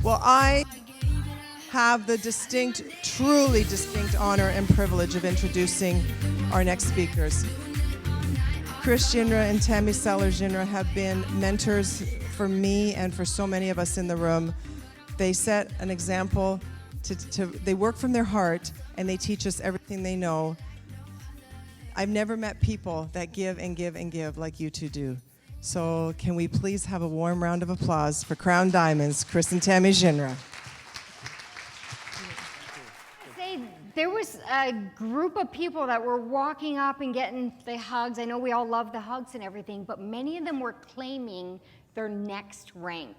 Well, I have the distinct, truly distinct honor and privilege of introducing our next speakers. Chris Gingras and Tammy Gingras have been mentors for me and for so many of us in the room. They set an example, they work from their heart, and they teach us everything they know. I've never met people that give and give and give like you two do. So can we please have a warm round of applause for Crown Diamonds, Chris and Tammy Gingras. There was a group of people that were walking up and getting the hugs. I know we all love the hugs and everything, but many of them were claiming their next rank.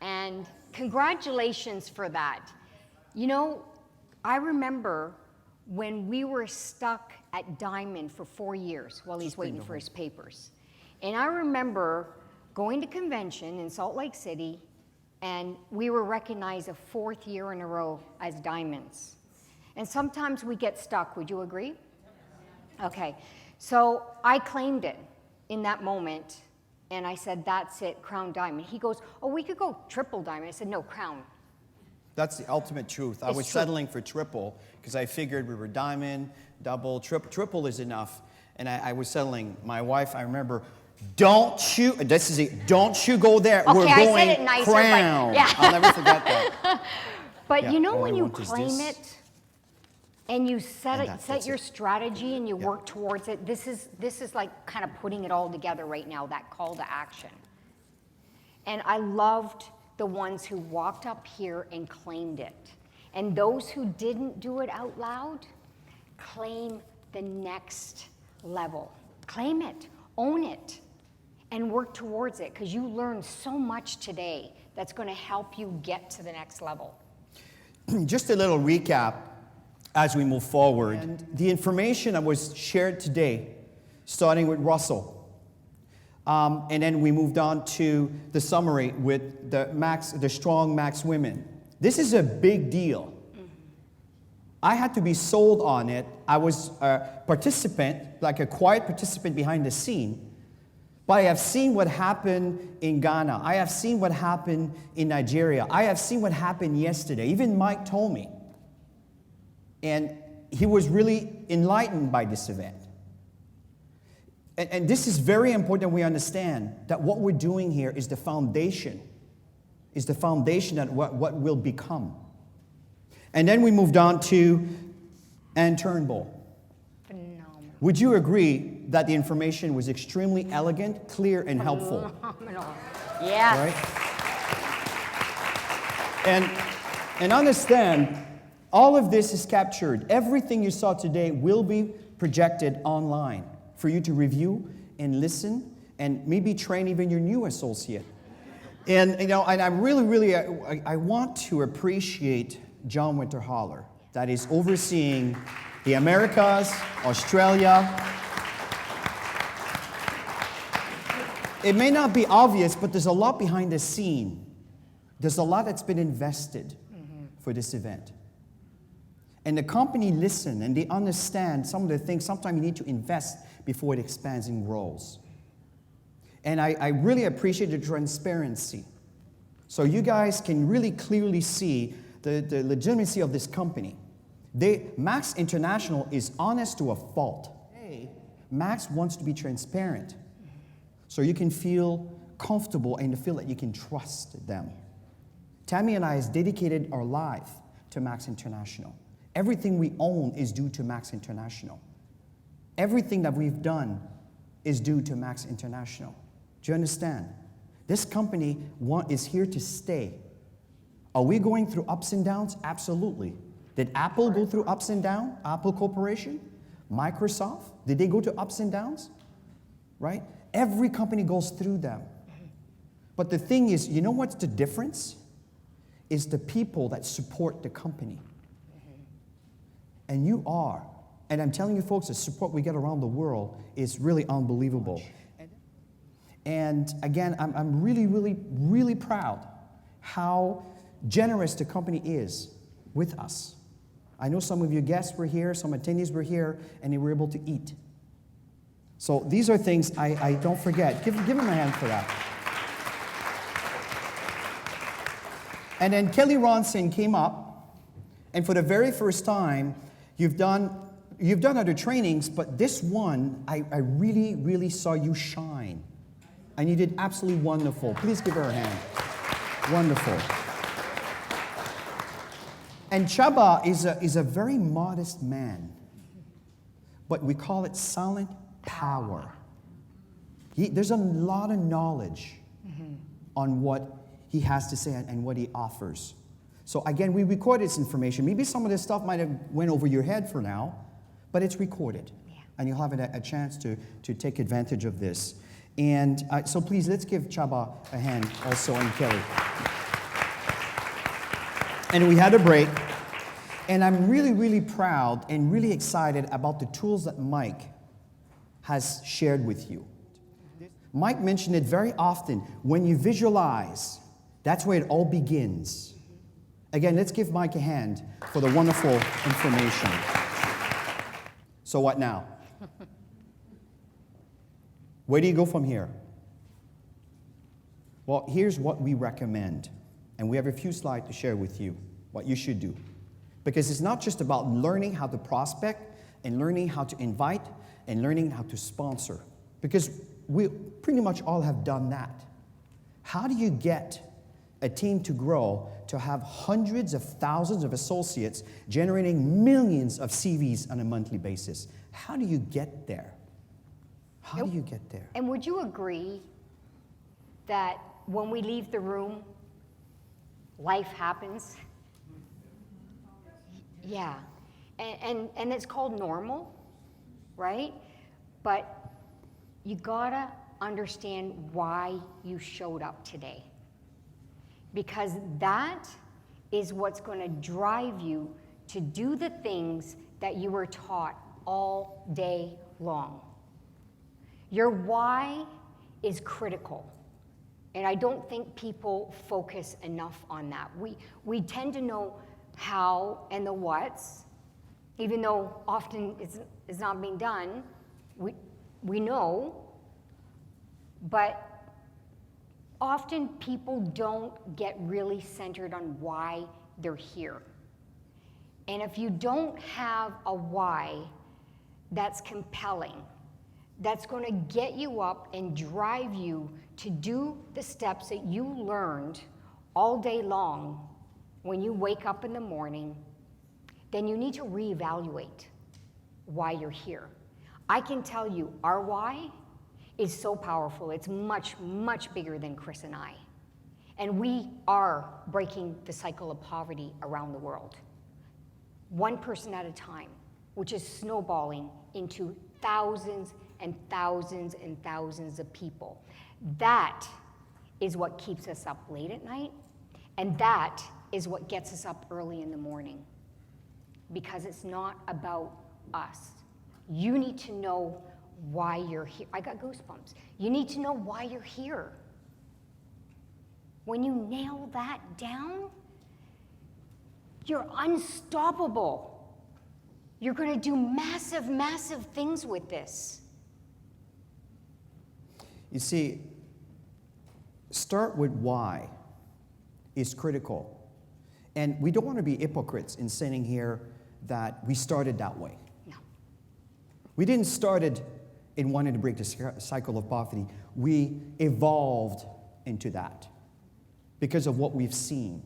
And congratulations for that. You know, I remember when we were stuck at Diamond for 4 years while he's waiting for his papers. And I remember going to convention in Salt Lake City, and we were recognized a 4th year in a row as Diamonds. And sometimes we get stuck, would you agree? Okay, so I claimed it in that moment, and I said, that's it, Crown Diamond. He goes, oh, we could go triple diamond. I said, no, Crown. That's the ultimate truth. I was settling for triple because I figured we were diamond, double, triple is enough. And I was settling. My wife, I remember, don't you go there. Okay, we're I going said it nicer, Crown. but yeah. I'll never forget that. But Yeah, you know all I when you want is claim this. it and you set that's your it. strategy and you work towards it, this is like kind of putting it all together right now, that call to action. And I loved the ones who walked up here and claimed it. And those who didn't do it out loud, claim the next level. Claim it, own it, and work towards it, because you learned so much today that's going to help you get to the next level. Just a little recap as we move forward. And the information that was shared today, starting with Russell, and then we moved on to the summary with the strong Max women. This is a big deal. I had to be sold on it. I was a participant, like a quiet participant behind the scene. But I have seen what happened in Ghana. I have seen what happened in Nigeria. I have seen what happened yesterday. Even Mike told me. And he was really enlightened by this event. And this is very important that we understand that what we're doing here is the foundation that what will become. And then we moved on to Ann Turnbull. Phenomenal. Would you agree that the information was extremely elegant, clear, and helpful? Phenomenal. Yes. Right? And understand, all of this is captured. Everything you saw today will be projected online for you to review and listen and maybe train even your new associate. And and I'm really, I want to appreciate John Winterholler, that is overseeing the Americas, Australia. It may not be obvious, but there's a lot behind the scene. There's a lot that's been invested for this event. And the company listen and they understand some of the things. Sometimes you need to invest before it expands and grows. And I really appreciate the transparency. So you guys can really clearly see the legitimacy of this company. Max International is honest to a fault. Max wants to be transparent. So you can feel comfortable and feel that you can trust them. Tammy and I has dedicated our life to Max International. Everything we own is due to Max International. Everything that we've done is due to Max International. Do you understand? This company is here to stay. Are we going through ups and downs? Absolutely. Did Apple go through ups and downs? Apple Corporation? Microsoft? Did they go to ups and downs? Right? Every company goes through them. But the thing is, you know what's the difference? Is the people that support the company. And you are. And I'm telling you folks, the support we get around the world is really unbelievable. And again, I'm really proud how generous the company is with us. I know some of your guests were here, some attendees were here, and they were able to eat. So these are things I don't forget. Give them a hand for that. And then Kelly Ronson came up, and for the very first time, you've done other trainings, but this one, I really, really saw you shine. And you did absolutely wonderful. Please give her a hand. Wonderful. And Chaba is a very modest man, but we call it silent power. There's a lot of knowledge on what he has to say and what he offers. So again, we recorded this information. Maybe some of this stuff might have went over your head for now, but it's recorded. Yeah. And you'll have a chance to take advantage of this. And so please, let's give Chaba a hand also, and Kelly. And we had a break. And I'm really, really proud and really excited about the tools that Mike has shared with you. Mike mentioned it very often. When you visualize, that's where it all begins. Again, let's give Mike a hand for the wonderful information. So what now? Where do you go from here? Well, here's what we recommend. And we have a few slides to share with you what you should do. Because it's not just about learning how to prospect and learning how to invite and learning how to sponsor. Because we pretty much all have done that. How do you get a team to grow to have hundreds of thousands of associates generating millions of CVs on a monthly basis? How do you get there? How do you get there? And would you agree that when we leave the room, life happens? Yeah, and it's called normal, right? But you gotta understand why you showed up today. Because that is what's gonna drive you to do the things that you were taught all day long. Your why is critical. And I don't think people focus enough on that. We tend to know how and the what's, even though often it's not being done, we know, but often people don't get really centered on why they're here. And if you don't have a why that's compelling, that's going to get you up and drive you to do the steps that you learned all day long when you wake up in the morning, then you need to reevaluate why you're here. I can tell you, our why is so powerful. It's much, much bigger than Chris and I. And we are breaking the cycle of poverty around the world. One person at a time, which is snowballing into thousands and thousands and thousands of people. That is what keeps us up late at night, and that is what gets us up early in the morning, because it's not about us. You need to know why you're here. I got goosebumps. You need to know why you're here. When you nail that down, you're unstoppable. You're going to do massive, massive things with this. You see, start with why is critical. And we don't want to be hypocrites in saying here that we started that way. No. We didn't start it in wanting to break the cycle of poverty. We evolved into that because of what we've seen.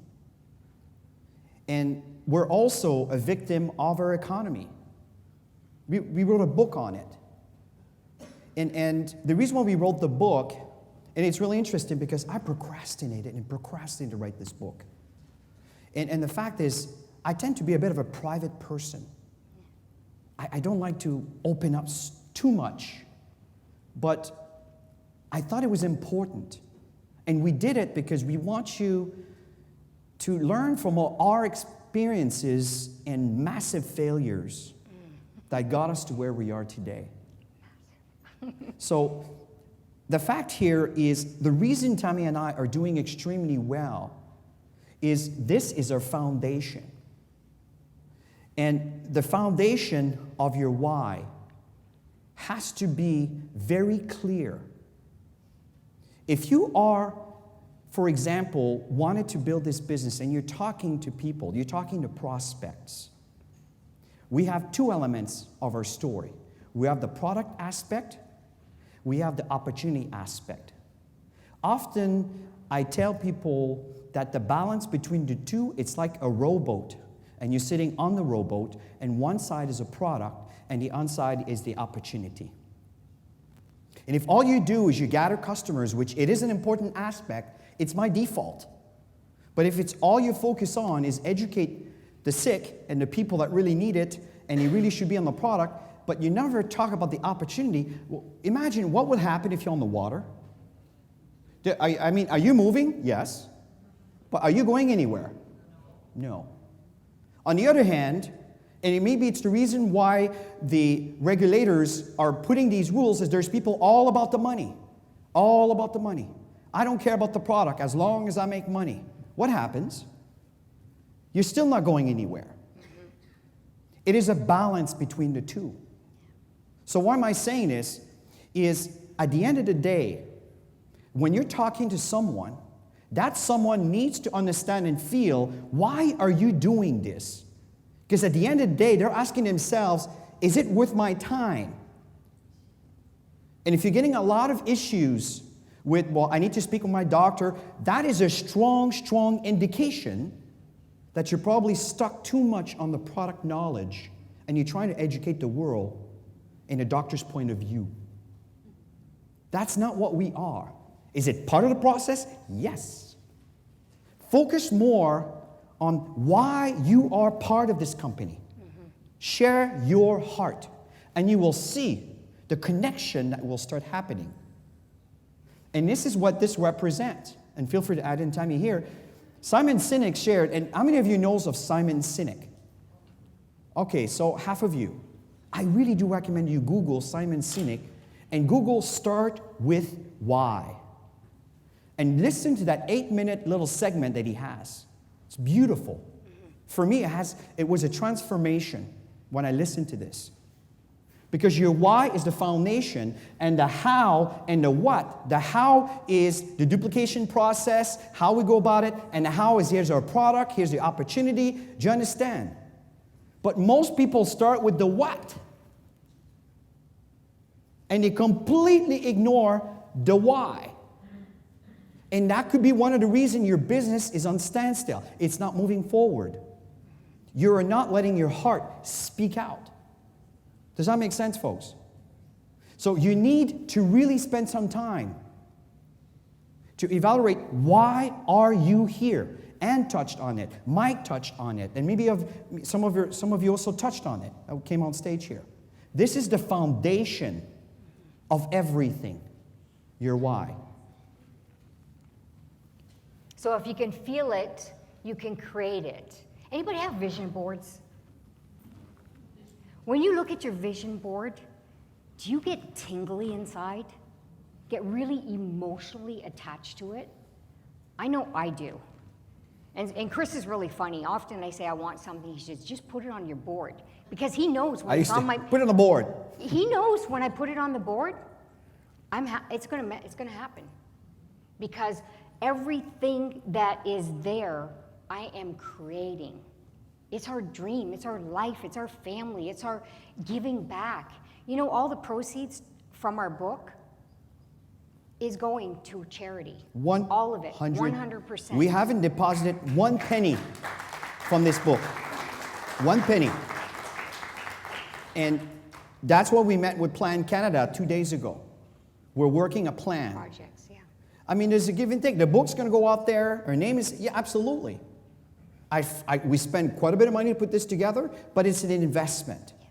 And we're also a victim of our economy. We wrote a book on it. And the reason why we wrote the book, and it's really interesting because I procrastinated to write this book. And the fact is, I tend to be a bit of a private person. I don't like to open up too much. But I thought it was important. And we did it because we want you to learn from our experiences and massive failures that got us to where we are today. So the fact here is the reason Tammy and I are doing extremely well is this is our foundation. And the foundation of your why has to be very clear. If you are for example, wanted to build this business and you're talking to people, you're talking to prospects, we have two elements of our story. We have the product aspect, we have the opportunity aspect. Often, I tell people that the balance between the two, it's like a rowboat. And you're sitting on the rowboat, and one side is a product, and the other side is the opportunity. And if all you do is you gather customers, which it is an important aspect, it's my default. But if it's all you focus on is educate the sick and the people that really need it, and you really should be on the product, but you never talk about the opportunity, well, imagine what would happen if you're on the water. I mean, are you moving? Yes. But are you going anywhere? No. On the other hand, and maybe it's the reason why the regulators are putting these rules, is there's people all about the money. All about the money. I don't care about the product as long as I make money. What happens? You're still not going anywhere. It is a balance between the two. So why am I saying this? Is at the end of the day, when you're talking to someone, that someone needs to understand and feel, why are you doing this? Because at the end of the day, they're asking themselves, is it worth my time? And if you're getting a lot of issues with, well, I need to speak with my doctor, that is a strong, strong indication that you're probably stuck too much on the product knowledge and you're trying to educate the world in a doctor's point of view. That's not what we are. Is it part of the process? Yes. Focus more on why you are part of this company. Share your heart, and you will see the connection that will start happening. And this is what this represents. And feel free to add in Tammy here. Simon Sinek shared, and how many of you knows of Simon Sinek? Okay, so half of you. I really do recommend you Google Simon Sinek, and Google start with why. And listen to that 8-minute little segment that he has. It's beautiful. For me, it was a transformation when I listened to this. Because your why is the foundation, and the how and the what. The how is the duplication process, how we go about it, and the how is here's our product, here's the opportunity. Do you understand? But most people start with the what. And they completely ignore the why. And that could be one of the reasons your business is on standstill. It's not moving forward. You are not letting your heart speak out. Does that make sense, folks? So you need to really spend some time to evaluate, why are you here? Anne touched on it. Mike touched on it. And maybe some of you also touched on it. I came on stage here. This is the foundation of everything. Your why. So if you can feel it, you can create it. Anybody have vision boards? When you look at your vision board, do you get tingly inside? Get really emotionally attached to it? I know I do. And Chris is really funny. Often I say I want something, he says, just put it on your board. Because he knows when it's on my... Put it on the board. He knows when I put it on the board, it's gonna happen. Because everything that is there, I am creating. It's our dream, it's our life, it's our family, it's our giving back. You know, all the proceeds from our book is going to charity. All of it, 100%. We haven't deposited 1 penny from this book. 1 penny. And that's what we met with Plan Canada 2 days ago. We're working a plan. Projects, yeah. I mean, there's a give and take. The book's going to go out there. Our name is, yeah, absolutely. We spend quite a bit of money to put this together, but it's an investment. Yeah.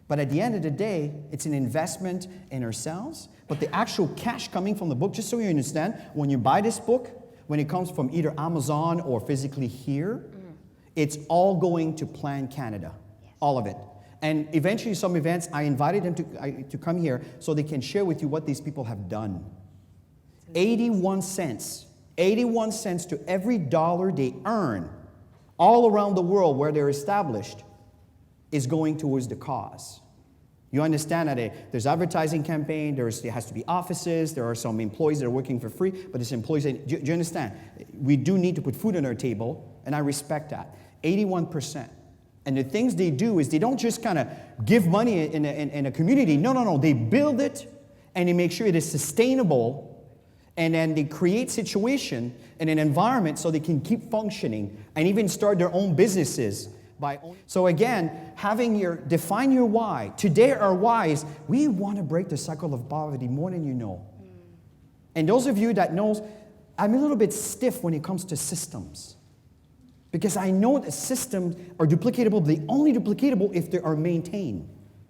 But at the end of the day, it's an investment in ourselves. But the actual cash coming from the book, just so you understand, when you buy this book, when it comes from either Amazon or physically here, it's all going to Plan Canada. Yes. All of it. And eventually, some events, I invited them to come here so they can share with you what these people have done. 81 cents. 81 cents to every dollar they earn all around the world where they're established is going towards the cause. You understand that there's advertising campaign, there has to be offices, there are some employees that are working for free, but it's employees, do you understand? We do need to put food on our table, and I respect that. 81%. And the things they do is they don't just kind of give money in a community. No. They build it, and they make sure it is sustainable, and then they create situation and an environment so they can keep functioning and even start their own businesses. So again, define your why. Today our why is we want to break the cycle of poverty more than you know. And those of you that knows, I'm a little bit stiff when it comes to systems. Because I know that systems are duplicatable, they're only duplicatable if they are maintained.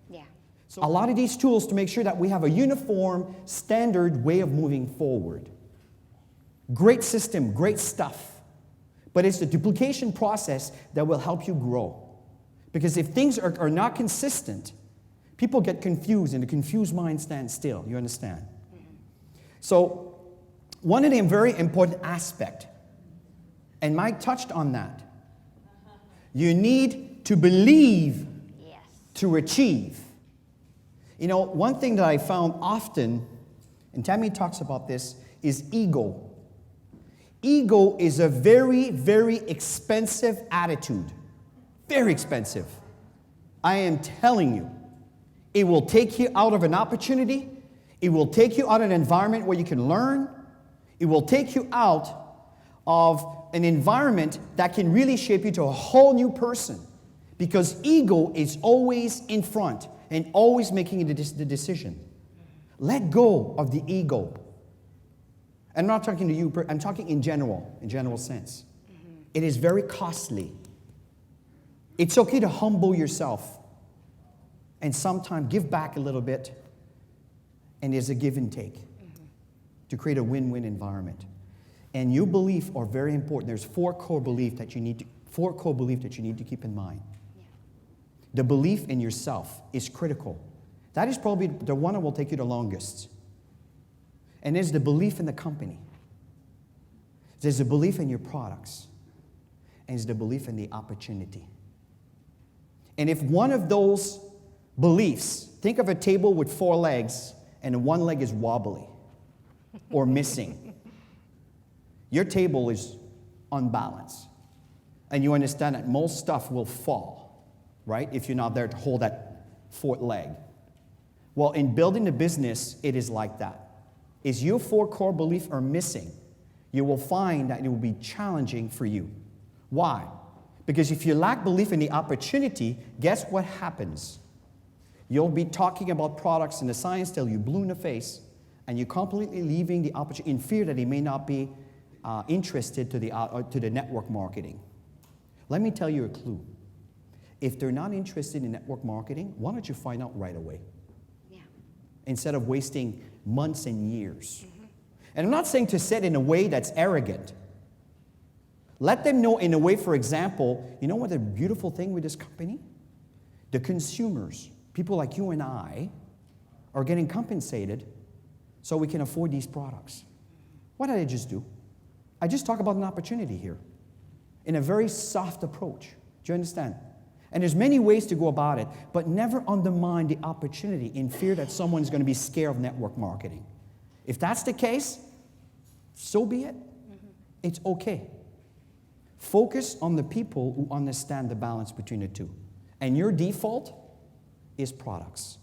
Yeah. So a lot of these tools to make sure that we have a uniform, standard way of moving forward. Great system, great stuff. But it's the duplication process that will help you grow. Because if things are not consistent, people get confused, and the confused mind stands still. You understand? Mm-hmm. So one of the very important aspects, and Mike touched on that, you need to believe to achieve. You know, one thing that I found often, and Tammy talks about this, is ego. Ego is a very, very expensive attitude. Very expensive. I am telling you. It will take you out of an opportunity. It will take you out of an environment where you can learn. It will take you out of an environment that can really shape you to a whole new person. Because ego is always in front and always making the decision. Let go of the ego. I'm not talking to you, I'm talking in general sense. Mm-hmm. It is very costly. It's okay to humble yourself and sometimes give back a little bit, and there's a give and take to create a win-win environment. And your beliefs are very important. There's four core beliefs that you need to keep in mind. Yeah. The belief in yourself is critical. That is probably the one that will take you the longest. And there's the belief in the company. There's the belief in your products. And there's the belief in the opportunity. And if one of those beliefs, think of a table with 4 legs and one leg is wobbly or missing. Your table is unbalanced. And you understand that most stuff will fall, right? If you're not there to hold that 4th leg. Well, in building a business, it is like that. If your 4 core beliefs are missing, you will find that it will be challenging for you. Why? Because if you lack belief in the opportunity, guess what happens? You'll be talking about products in the science till you blue in the face, and you're completely leaving the opportunity in fear that they may not be interested to the network marketing. Let me tell you a clue. If they're not interested in network marketing, why don't you find out right away? Yeah. Instead of wasting months and years. Mm-hmm. And I'm not saying to say it in a way that's arrogant. Let them know in a way, for example, you know what the beautiful thing with this company? The consumers, people like you and I, are getting compensated so we can afford these products. What did I just do? I just talk about an opportunity here in a very soft approach. Do you understand? And there's many ways to go about it, but never undermine the opportunity in fear that someone's going to be scared of network marketing. If that's the case, so be it. Mm-hmm. It's okay. Focus on the people who understand the balance between the two. And your default is products.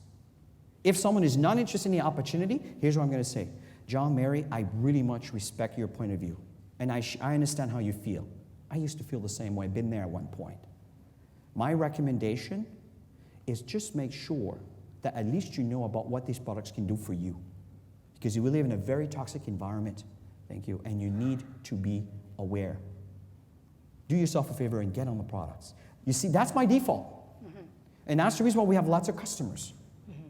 If someone is not interested in the opportunity, here's what I'm going to say. John, Mary, I really much respect your point of view. And I understand how you feel. I used to feel the same way. I've been there at one point. My recommendation is just make sure that at least you know about what these products can do for you. Because you live in a very toxic environment, thank you, and you need to be aware. Do yourself a favor and get on the products. You see, that's my default. Mm-hmm. And that's the reason why we have lots of customers. Mm-hmm.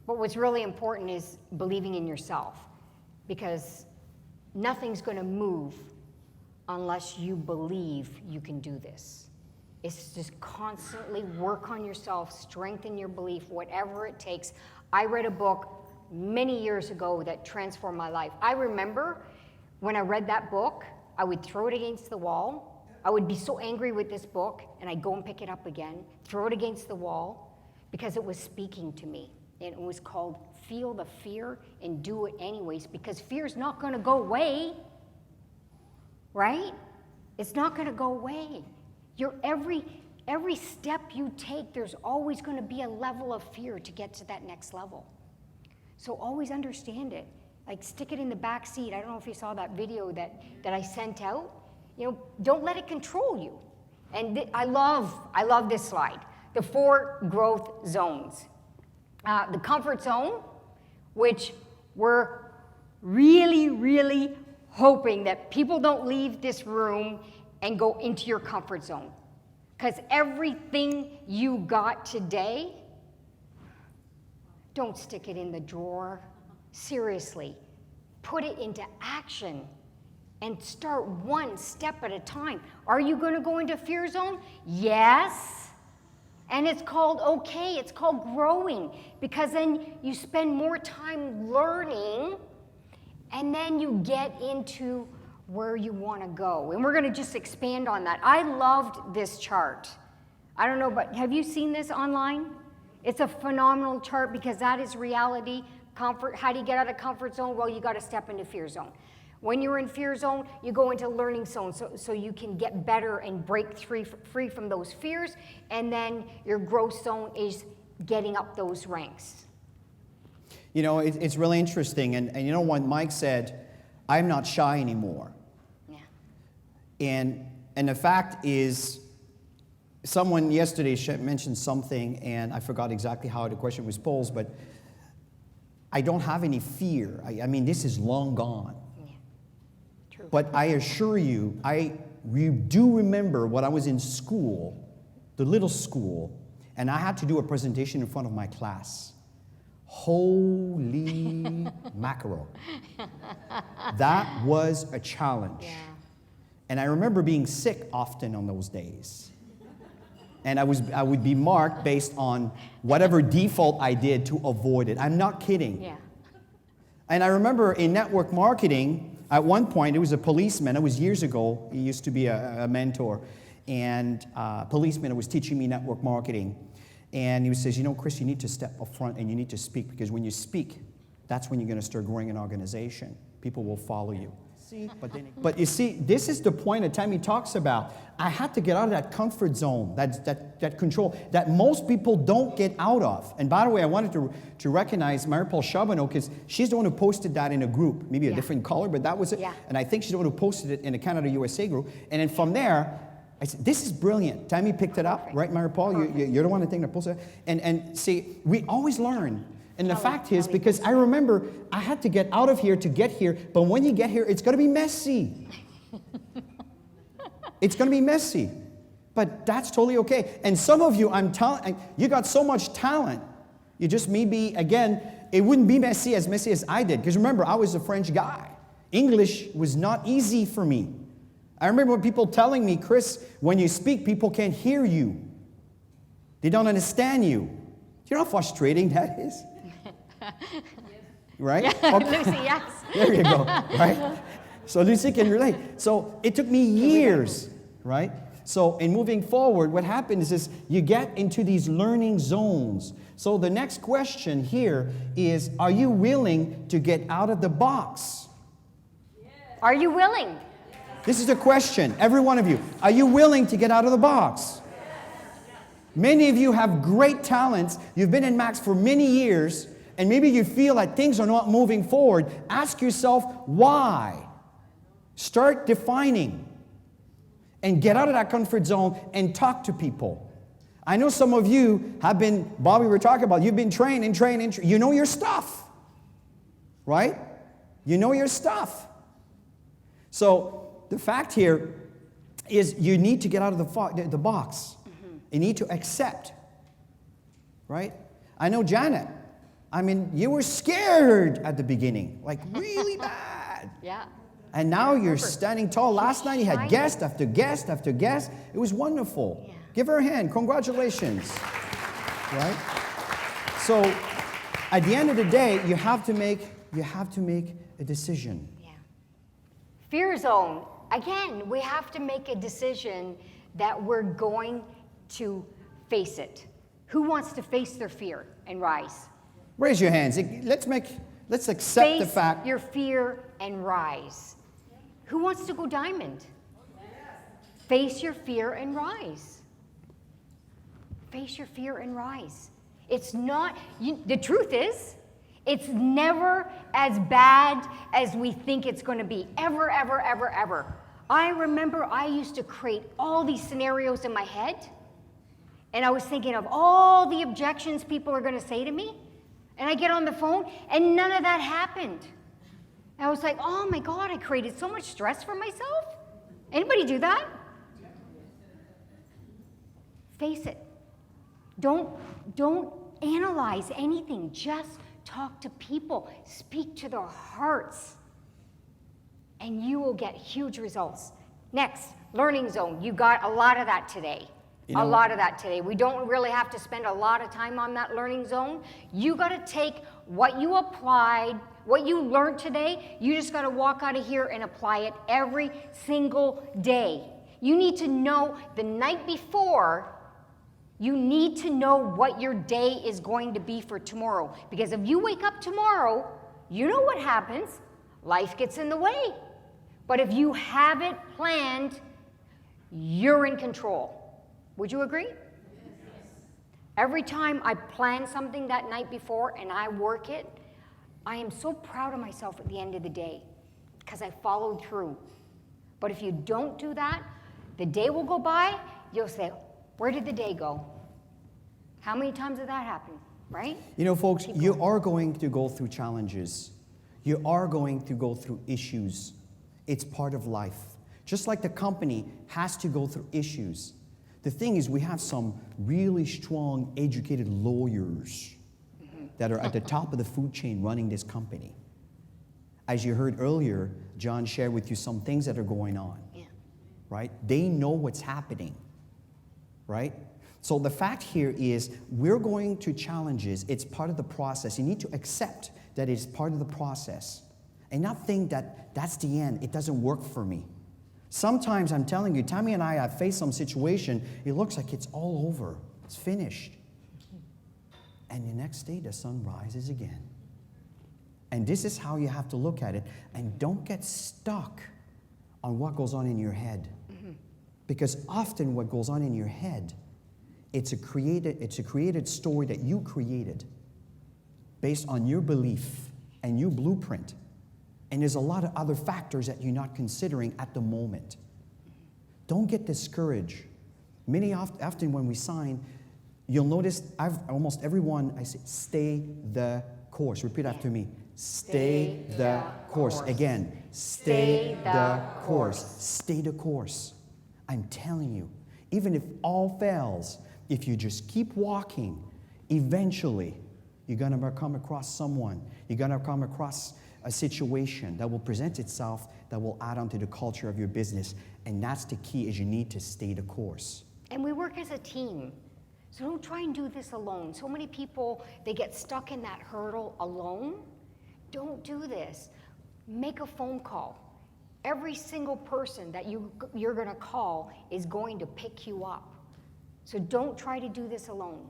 But what's really important is believing in yourself. Because nothing's going to move unless you believe you can do this. It's just constantly work on yourself, strengthen your belief, whatever it takes. I read a book many years ago that transformed my life. I remember when I read that book, I would throw it against the wall. I would be so angry with this book, and I'd go and pick it up again, throw it against the wall, because it was speaking to me. And it was called Feel the Fear and Do It Anyways, because fear's not going to go away, right? It's not going to go away. Every step you take, there's always going to be a level of fear to get to that next level. So always understand it. Like, stick it in the back seat. I don't know if you saw that video that I sent out. You know, don't let it control you. And I love this slide. The 4 growth zones. The comfort zone, which we're really, really hoping that people don't leave this room and go into your comfort zone. Because everything you got today, don't stick it in the drawer. Seriously, put it into action and start one step at a time. Are you going to go into fear zone? Yes. And it's called okay, it's called growing, because then you spend more time learning and then you get into where you want to go. And we're going to just expand on that. I loved this chart. I don't know, but have you seen this online? It's a phenomenal chart because that is reality. Comfort. How do you get out of comfort zone? Well, you got to step into fear zone. When you're in fear zone, you go into learning zone so you can get better and break free from those fears. And then your growth zone is getting up those ranks. You know, it's really interesting. And you know, when Mike said, I'm not shy anymore. Yeah. And the fact is, someone yesterday mentioned something, and I forgot exactly how the question was posed, but I don't have any fear. I mean, this is long gone. Yeah. True. But I assure you, you do remember when I was in school, the little school, and I had to do a presentation in front of my class. Holy mackerel. That was a challenge. Yeah. And I remember being sick often on those days. And I would be marked based on whatever default I did to avoid it. I'm not kidding. Yeah. And I remember in network marketing, at one point, it was a policeman. It was years ago. He used to be a mentor. And a policeman who was teaching me network marketing. And he says, you know, Chris, you need to step up front and you need to speak, because when you speak, that's when you're going to start growing an organization. People will follow you. But you see, this is the point that Tammy talks about. I had to get out of that comfort zone, that control, that most people don't get out of. And by the way, I wanted to recognize Marie-Paul Charbonneau, because she's the one who posted that in a group, maybe a different color, but that was it. Yeah. And I think she's the one who posted it in the Canada USA group. And then from there, I said, this is brilliant. Tammy picked it up, right, Marie-Paul? You're the one I think that posted it. And see, we always learn. And the fact is, because I remember I had to get out of here to get here, but when you get here, it's going to be messy. It's going to be messy. But that's totally okay. And some of you, I'm telling you, got so much talent. You just maybe, again, it wouldn't be messy as I did. Because remember, I was a French guy. English was not easy for me. I remember when people telling me, Chris, when you speak, people can't hear you. They don't understand you. Do you know how frustrating that is? Right? Yeah, Okay. Lucy, yes. There you go, right? So Lucy can relate. So it took me years, right? So in moving forward, what happens is you get into these learning zones. So the next question here is, are you willing to get out of the box? Are you willing? This is the question, every one of you. Are you willing to get out of the box? Many of you have great talents. You've been in Max for many years, and maybe you feel that things are not moving forward. Ask yourself, why? Start defining and get out of that comfort zone and talk to people. I know some of you have been, Bobby, we're talking about, you've been trained. You know your stuff, right? You know your stuff. So the fact here is you need to get out of the box. You need to accept, right? I know Janet. I mean, you were scared at the beginning, like really bad. Yeah. And now you're standing tall. Last night you had guest after guest after guest. It was wonderful. Yeah. Give her a hand. Congratulations. Right? So at the end of the day, you have to make a decision. Yeah. Fear zone. Again, we have to make a decision that we're going to face it. Who wants to face their fear and rise? Raise your hands. Let's accept the Face fact. your fear and rise. Who wants to go diamond? Face your fear and rise. Face your fear and rise. It's not, the truth is, it's never as bad as we think it's going to be. Ever, ever, ever, ever. I remember I used to create all these scenarios in my head, and I was thinking of all the objections people are going to say to me, and I get on the phone, and none of that happened. And I was like, oh my God, I created so much stress for myself. Anybody do that? Face it. Don't analyze anything. Just talk to people. Speak to their hearts. And you will get huge results. Next, learning zone. You got a lot of that today. A lot of that today. We don't really have to spend a lot of time on that learning zone. You got to take what you applied, what you learned today, you just got to walk out of here and apply it every single day. You need to know the night before, you need to know what your day is going to be for tomorrow. Because if you wake up tomorrow, you know what happens. Life gets in the way. But if you have it planned, you're in control. Would you agree? Yes. Every time I plan something that night before and I work it, I am so proud of myself at the end of the day because I followed through. But if you don't do that, the day will go by, you'll say, where did the day go? How many times did that happen, right? You know, folks, you are going to go through challenges. You are going to go through issues. It's part of life. Just like the company has to go through issues. The thing is, we have some really strong, educated lawyers that are at the top of the food chain running this company. As you heard earlier, John shared with you some things that are going on, right? They know what's happening, right? So the fact here is we're going to challenges. It's part of the process. You need to accept that it's part of the process and not think that that's the end. It doesn't work for me. Sometimes I'm telling you, Tammy and I have faced some situation, it looks like it's all over. It's finished. And the next day, the sun rises again. And this is how you have to look at it. And don't get stuck on what goes on in your head. Because often what goes on in your head, it's a created story that you created based on your belief and your blueprint. And there's a lot of other factors that you're not considering at the moment. Don't get discouraged. Often when we sign, you'll notice almost everyone, I say, stay the course. Repeat after me. Stay the course. Again, stay the course. Stay the course. I'm telling you, even if all fails, if you just keep walking, eventually you're going to come across someone. You're going to come across a situation that will present itself that will add on to the culture of your business. And that's the key, is you need to stay the course. And we work as a team. So don't try and do this alone. So many people, they get stuck in that hurdle alone. Don't do this. Make a phone call. Every single person that you're going to call is going to pick you up. So don't try to do this alone.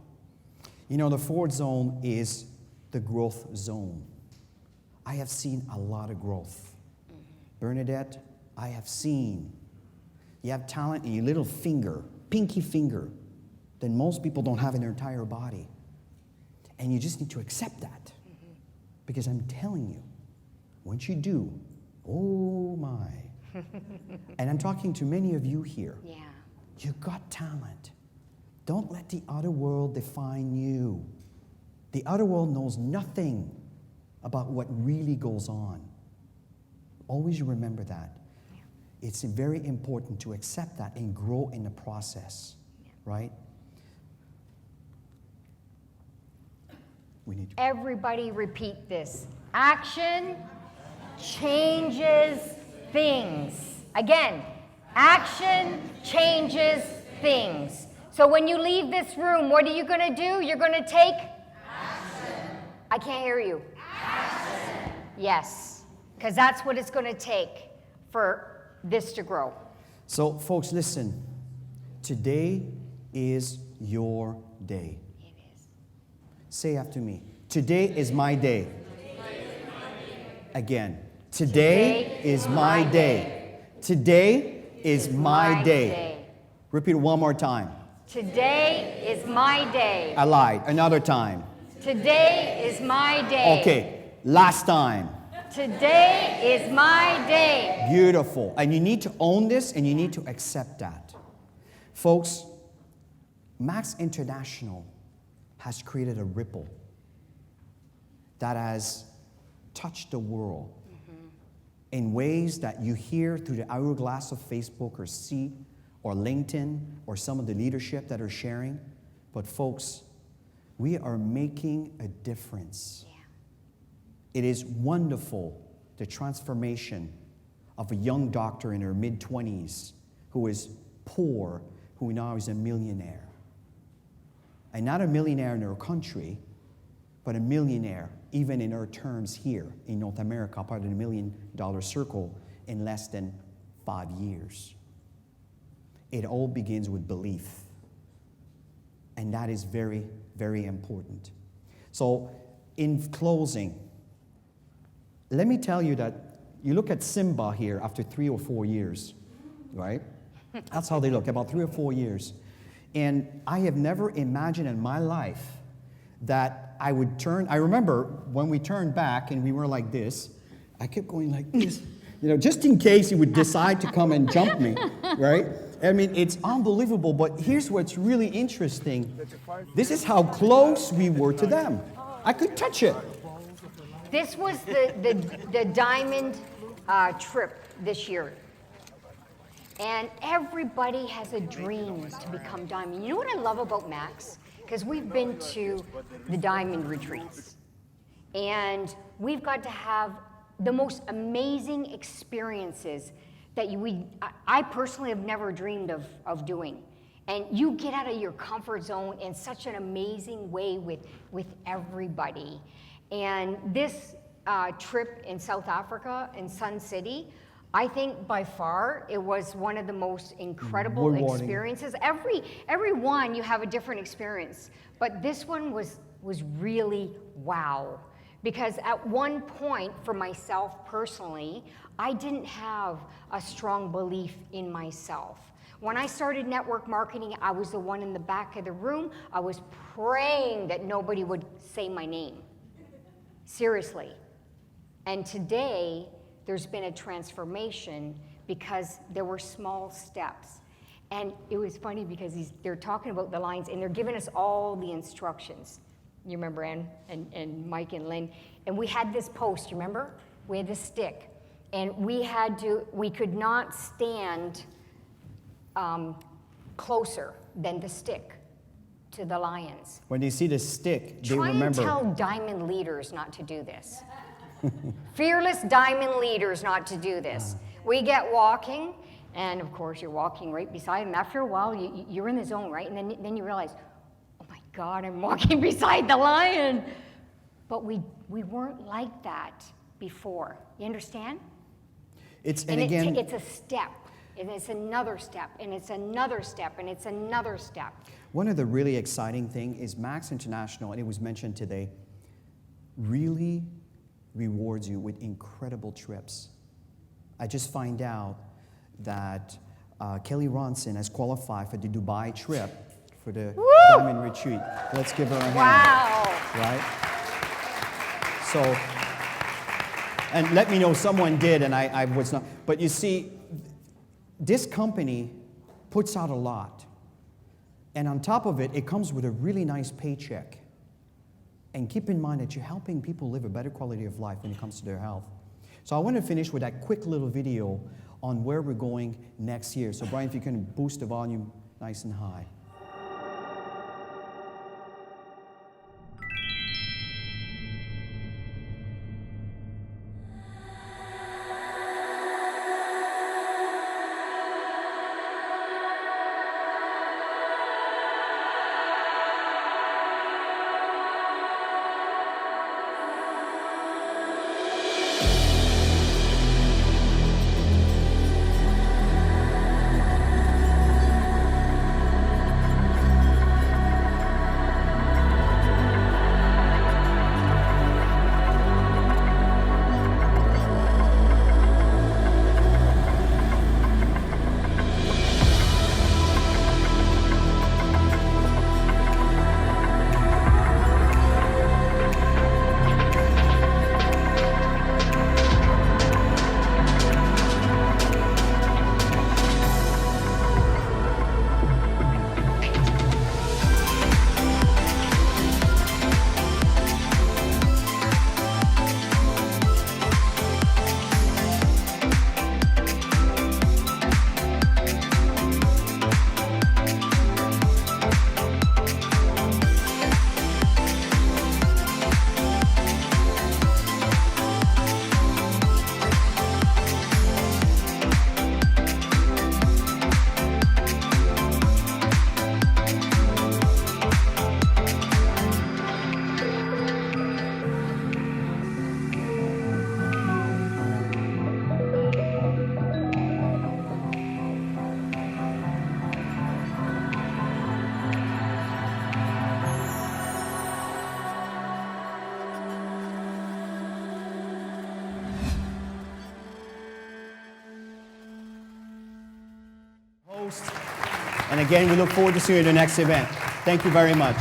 You know, the fourth zone is the growth zone. I have seen a lot of growth. Bernadette, I have seen. You have talent in your little finger, pinky finger, that most people don't have in their entire body. And you just need to accept that. Because I'm telling you, once you do, oh my. And I'm talking to many of you here. Yeah. You got talent. Don't let the outer world define you. The outer world knows nothing about what really goes on. Always remember that. Yeah. It's very important to accept that and grow in the process, right? We need to. Everybody repeat this. Action changes things. Again, action changes things. So when you leave this room, what are you going to do? You're going to take action. I can't hear you. Action. Yes, because that's what it's going to take for this to grow. So, folks, listen. Today is your day. Amen. Say after me. Today is my day. Again. Today is my day. Today is my day. Repeat it one more time. Today is my day. I lied. Another time. Today is my day. Okay. Last time. Today is my day. Beautiful. And you need to own this and you need to accept that. Folks, Max International has created a ripple that has touched the world in ways that you hear through the hourglass of Facebook or see or LinkedIn or some of the leadership that are sharing. But folks, we are making a difference. Yeah. It is wonderful, the transformation of a young doctor in her mid-20s who is poor, who now is a millionaire. And not a millionaire in her country, but a millionaire, even in her terms here in North America, part of the $1 million circle in less than 5 years. It all begins with belief. And that is very, very important. So, in closing, let me tell you that you look at Simba here after 3 or 4 years, right? That's how they look, about 3 or 4 years. And I have never imagined in my life that I would turn. I remember when we turned back and we were like this, I kept going like this, just in case he would decide to come and jump me, right? I mean, it's unbelievable, but here's what's really interesting. This is how close we were to them. I could touch it. This was the diamond trip this year. And everybody has a dream to become diamond. You know what I love about Max? Because we've been to the diamond retreats. And we've got to have the most amazing experiences that I personally have never dreamed of doing. And you get out of your comfort zone in such an amazing way with everybody. And this trip in South Africa, in Sun City, I think by far it was one of the most incredible experiences. Every one you have a different experience, but this one was really wow. Because at one point for myself personally, I didn't have a strong belief in myself. When I started network marketing, I was the one in the back of the room. I was praying that nobody would say my name. Seriously. And today, there's been a transformation because there were small steps. And it was funny because they're talking about the lines and they're giving us all the instructions. You remember Ann and Mike and Lynn? And we had this post, you remember? We had this stick. And we could not stand closer than the stick to the lions. When they see the stick, they remember. Try and tell diamond leaders not to do this. Fearless diamond leaders not to do this. We get walking, and of course you're walking right beside them. After a while, you're in the zone, right? And then you realize, oh my God, I'm walking beside the lion. But we weren't like that before. You understand? It's a step, and it's another step, and it's another step, and it's another step. One of the really exciting things is Max International, and it was mentioned today, really rewards you with incredible trips. I just find out that Kelly Ronson has qualified for the Dubai trip for the Diamond Retreat. Let's give her a hand. Wow. Right? So, and let me know someone did and I was not. But you see, this company puts out a lot. And on top of it, it comes with a really nice paycheck. And keep in mind that you're helping people live a better quality of life when it comes to their health. So I want to finish with that quick little video on where we're going next year. So Brian, if you can boost the volume nice and high. And again, we look forward to seeing you at the next event. Thank you very much.